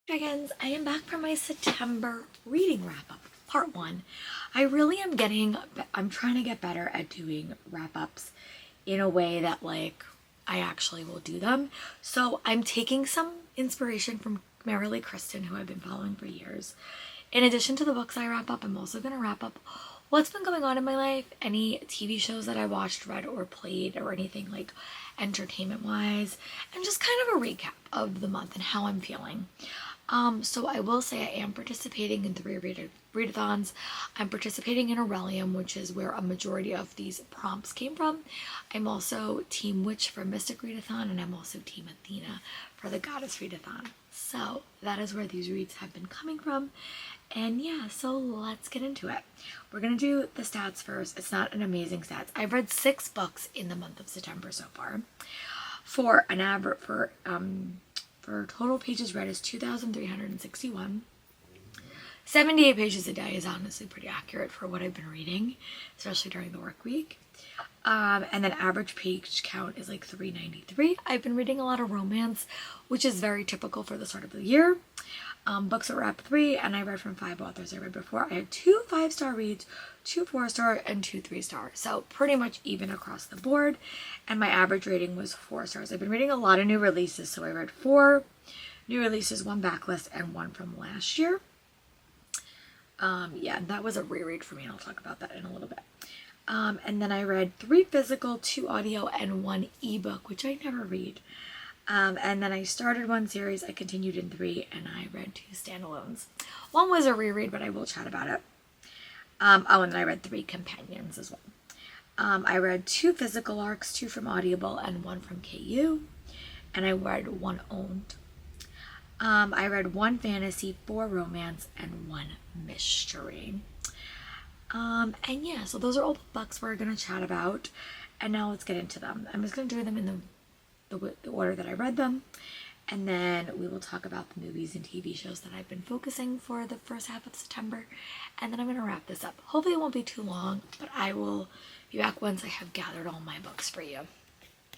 Dragons, I am back for my September reading wrap-up, part one. I really am I'm trying to get better at doing wrap-ups in a way that I actually will do them. So I'm taking some inspiration from Marilee Kristen, who I've been following for years. In addition to the books I wrap up, I'm also going to wrap up what's been going on in my life, any TV shows that I watched, read, or played, or anything entertainment wise, and just kind of a recap of the month and how I'm feeling. So I will say I am participating in 3 readathons. I'm participating in Aurelium, which is where a majority of these prompts came from. I'm also Team Witch for Mystic Readathon, and I'm also Team Athena for the Goddess Readathon. So that is where these reads have been coming from. And yeah, so let's get into it. We're going to do the stats first. It's not an amazing stats. I've read 6 books in the month of September so far. For an average, for total pages read is 2,361. 78 pages a day is honestly pretty accurate for what I've been reading, especially during the work week. And then average page count is 393. I've been reading a lot of romance, which is very typical for the start of the year. Books are up 3, and I read from 5 authors I read before. I had 2 5-star reads, 2 4-star, and 2 3-star. So pretty much even across the board. And my average rating was 4 stars. I've been reading a lot of new releases, so I read 4 new releases, 1 backlist, and 1 from last year. Yeah, that was a reread for me, and I'll talk about that in a little bit. And then I read 3 physical, 2 audio, and 1 ebook, which I never read. And then I started 1 series, I continued in 3, and I read 2 standalones. 1 was a reread, but I will chat about it. And then I read 3 companions as well. I read 2 physical arcs, 2 from Audible, and 1 from KU. And I read 1 owned. I read 1 fantasy, 4 romance, and 1 mystery. And yeah, so those are all the books we're going to chat about. And now let's get into them. I'm just going to do them in the order that I read them, and then we will talk about the movies and TV shows that I've been focusing for the first half of September, and then I'm going to wrap this up. Hopefully it won't be too long, but I will be back once I have gathered all my books for you.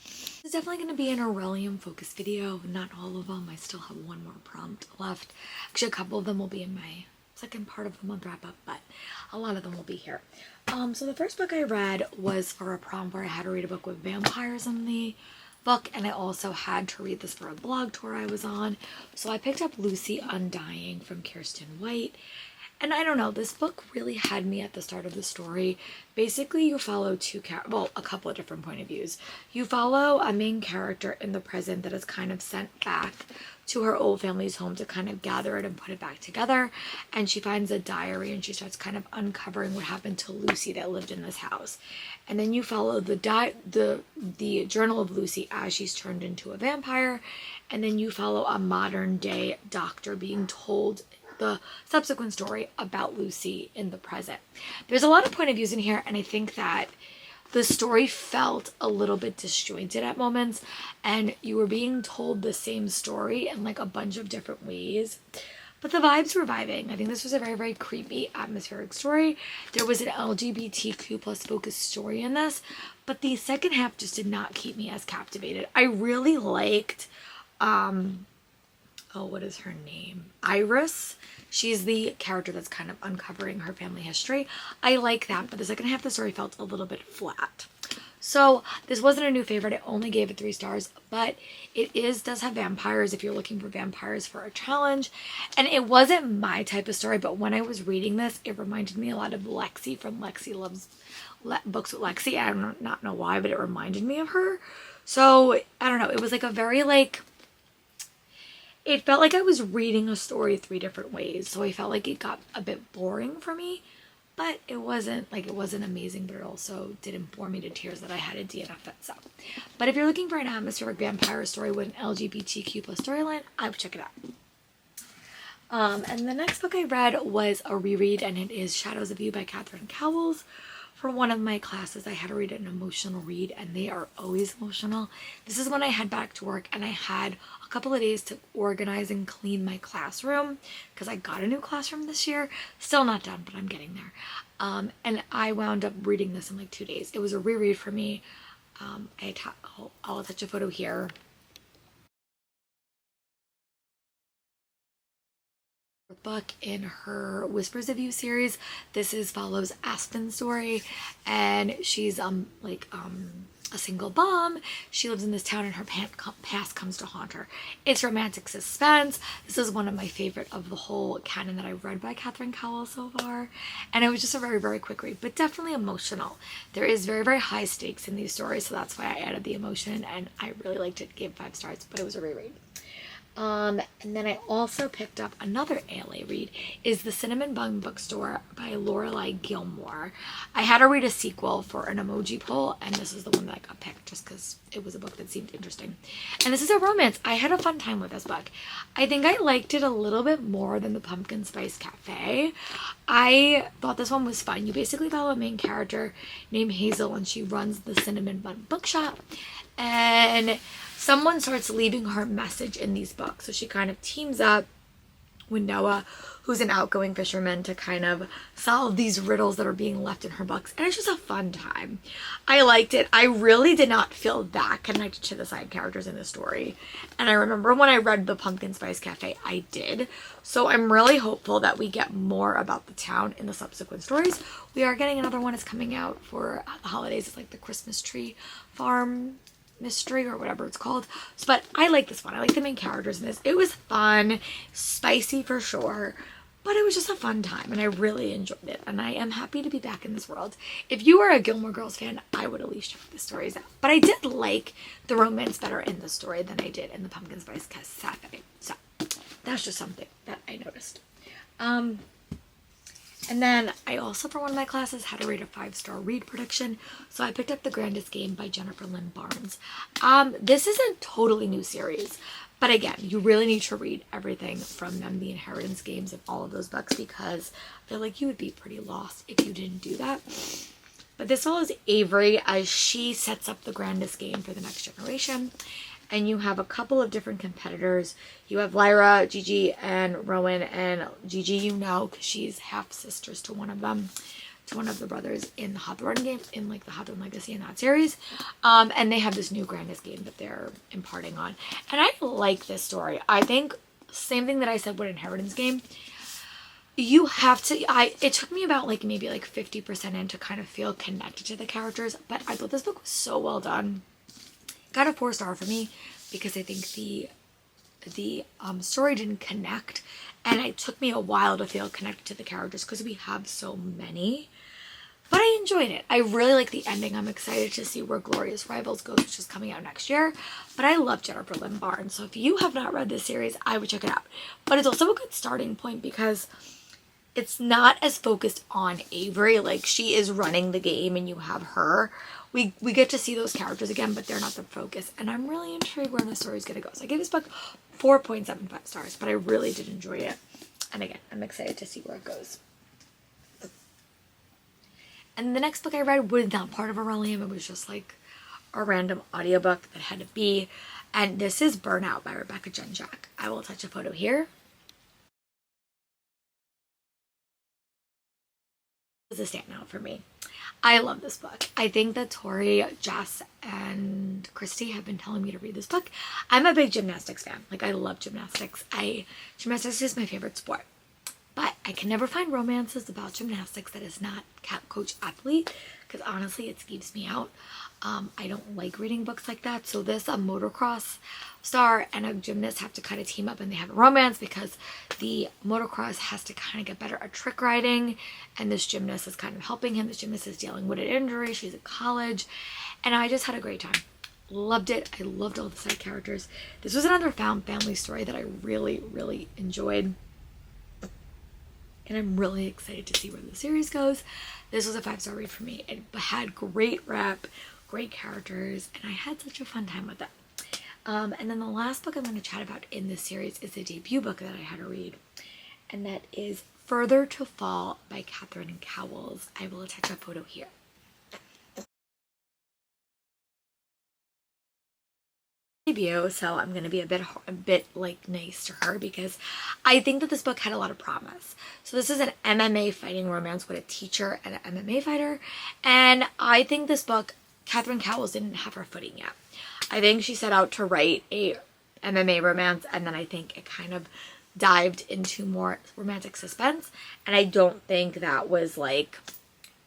It's definitely going to be an Aurelium focus video, not all of them. I still have 1 more prompt left. Actually, a couple of them will be in my second part of the month wrap up, but a lot of them will be here. So the first book I read was for a prompt where I had to read a book with vampires in the book, and I also had to read this for a blog tour I was on. So I picked up Lucy Undying from Kirsten White, and I don't know, this book really had me at the start of the story. Basically, you follow a couple of different point of views. You follow a main character in the present that is kind of sent back to her old family's home to kind of gather it and put it back together, and she finds a diary and she starts kind of uncovering what happened to Lucy that lived in this house. And then you follow the journal of Lucy as she's turned into a vampire, and then you follow a modern day doctor being told the subsequent story about Lucy in the present. There's a lot of point of views in here, and I think that the story felt a little bit disjointed at moments, and you were being told the same story in a bunch of different ways. But the vibes were vibing. I think this was a very, very creepy, atmospheric story. There was an LGBTQ plus focused story in this, but the second half just did not keep me as captivated. I really liked, what is her name? Iris. She's the character that's kind of uncovering her family history. I like that, but the second half of the story felt a little bit flat. So this wasn't a new favorite. I only gave it 3 stars, but it does have vampires if you're looking for vampires for a challenge. And it wasn't my type of story, but when I was reading this, it reminded me a lot of Lexi from Lexi Loves Books with Lexi. I do not know why, but it reminded me of her. So I don't know. It was a very it felt like I was reading a story 3 different ways. So I felt like it got a bit boring for me. But it wasn't amazing, but it also didn't bore me to tears that I had a DNF it. So, but if you're looking for an atmospheric vampire story with an LGBTQ plus storyline, I would check it out. And the next book I read was a reread, and it is Shadows of You by Catherine Cowles. For one of my classes, I had to read an emotional read, and they are always emotional. This is when I head back to work, and I had a couple of days to organize and clean my classroom because I got a new classroom this year. Still not done, but I'm getting there. And I wound up reading this in 2 days. It was a reread for me. I'll attach a photo here. book in her Whispers of You series. This follows Aspen's story, and she's a single mom. She lives in this town and her past comes to haunt her. It's romantic suspense. This is one of my favorite of the whole canon that I've read by Catherine Cowell so far, and it was just a very, very quick read, but definitely emotional. There is very, very high stakes in these stories, so that's why I added the emotion, and I really liked it. Gave 5 stars, but it was a reread. And then I also picked up another ALA read, is The Cinnamon Bun Bookstore by Lorelei Gilmore. I had to read a sequel for an emoji poll, and this is the one that I got picked just because it was a book that seemed interesting. And this is a romance. I had a fun time with this book. I think I liked it a little bit more than the Pumpkin Spice Cafe. I thought this one was fun. You basically follow a main character named Hazel, and she runs the Cinnamon Bun Bookshop, and someone starts leaving her message in these books. So she kind of teams up with Noah, who's an outgoing fisherman, to kind of solve these riddles that are being left in her books. And it's just a fun time. I liked it. I really did not feel that connected to the side characters in the story. And I remember when I read The Pumpkin Spice Cafe, I did. So I'm really hopeful that we get more about the town in the subsequent stories. We are getting another one. It's coming out for the holidays. It's like the Christmas Tree Farm mystery or whatever it's called. But I like this one. I like the main characters in this. It was fun, spicy for sure, but it was just a fun time, and I really enjoyed it, and I am happy to be back in this world. If you are a Gilmore Girls fan, I would at least check the stories out. But I did like the romance better in the story than I did in the Pumpkin Spice Cafe. So that's just something that I noticed. And then I also, for one of my classes, had to rate a 5-star read prediction. So I picked up The Grandest Game by Jennifer Lynn Barnes. This is a totally new series. But again, you really need to read everything from them, the Inheritance Games and all of those books, because I feel like you would be pretty lost if you didn't do that. But this follows Avery as she sets up the grandest game for the next generation. And you have a couple of different competitors. You have Lyra, Gigi, and Rowan. And Gigi, you know, because she's half sisters to one of them, to one of the brothers in the Hawthorne game, in like the Hawthorne Legacy in that series. And they have this new grandest game that they're imparting on. And I like this story. I think same thing that I said with Inheritance Game. You have to, it took me about like maybe like 50% in to kind of feel connected to the characters. But I thought this book was so well done. Got a 4-star for me because I think the story didn't connect, and it took me a while to feel connected to the characters because we have so many. But I enjoyed it. I really like the ending. I'm excited to see where Glorious Rivals goes, which is coming out next year. But I love Jennifer Lynn Barnes, so if you have not read this series, I would check it out. But it's also a good starting point because it's not as focused on Avery. Like, she is running the game and you have her. We get to see those characters again, but they're not the focus. And I'm really intrigued where the story's going to go. So I gave this book 4.75 stars, but I really did enjoy it. And again, I'm excited to see where it goes. And the next book I read was not part of a Relium. It was just like a random audiobook that had to be. And this is Burnout by Rebecca Jenjack. I will attach a photo here. It was a standout for me. I love this book. I think that Tori, Jess, and Christy have been telling me to read this book. I'm a big gymnastics fan. Like, I love gymnastics. Gymnastics is my favorite sport. But I can never find romances about gymnastics that is not coach athlete, because honestly, it skeeves me out. I don't like reading books like that. So this, a motocross star and a gymnast have to kind of team up, and they have a romance because the motocross has to kind of get better at trick riding, and this gymnast is kind of helping him. This gymnast is dealing with an injury. She's at college, and I just had a great time. Loved it. I loved all the side characters. This was another found family story that I really, really enjoyed. And I'm really excited to see where the series goes. This was a 5-star read for me. It had great rep, great characters, and I had such a fun time with it. And then the last book I'm going to chat about in this series is a debut book that I had to read. And that is Further to Fall by Catherine Cowles. I will attach a photo here. Debut, so I'm going to be a bit like nice to her because I think that this book had a lot of promise. So this is an MMA fighting romance with a teacher and an MMA fighter, and I think this book, Catherine Cowles didn't have her footing yet. I think she set out to write a MMA romance, and then I think it kind of dived into more romantic suspense, and I don't think that was like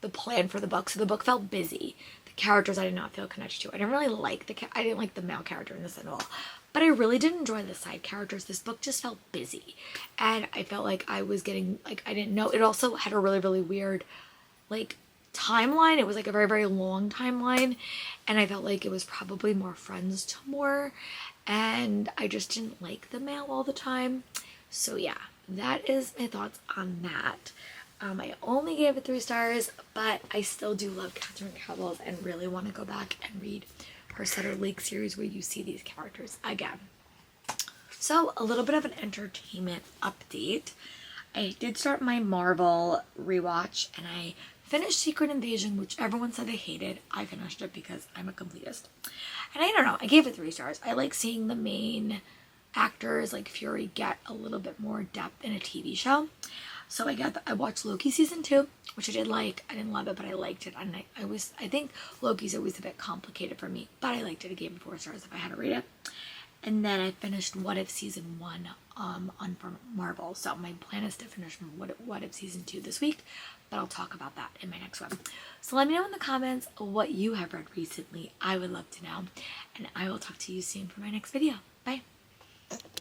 the plan for the book. So the book felt busy. The characters I did not feel connected to. I didn't really like I didn't like the male character in this at all. But I really did enjoy the side characters. This book just felt busy. And I felt like I was getting, like, I didn't know. It also had a really, really weird, like, timeline. It was, like, a very, very long timeline. And I felt like it was probably more friends to more. And I just didn't like the male all the time. So, yeah, that is my thoughts on that. I only gave it 3 stars, but I still do love Catherine Cowles and really want to go back and read her Sutter Lake series where you see these characters again. So a little bit of an entertainment update. I did start my Marvel rewatch and I finished Secret Invasion, which everyone said they hated. I finished it because I'm a completist. And I don't know, I gave it 3 stars. I like seeing the main actors like Fury get a little bit more depth in a TV show. So I watched Loki season 2, which I did like. I didn't love it, but I liked it. And I think Loki's always a bit complicated for me, but I liked it. I gave it 4 stars if I had to rate it. And then I finished What If season 1 on for Marvel. So my plan is to finish What If season 2 this week, but I'll talk about that in my next one. So let me know in the comments what you have read recently. I would love to know. And I will talk to you soon for my next video. Bye.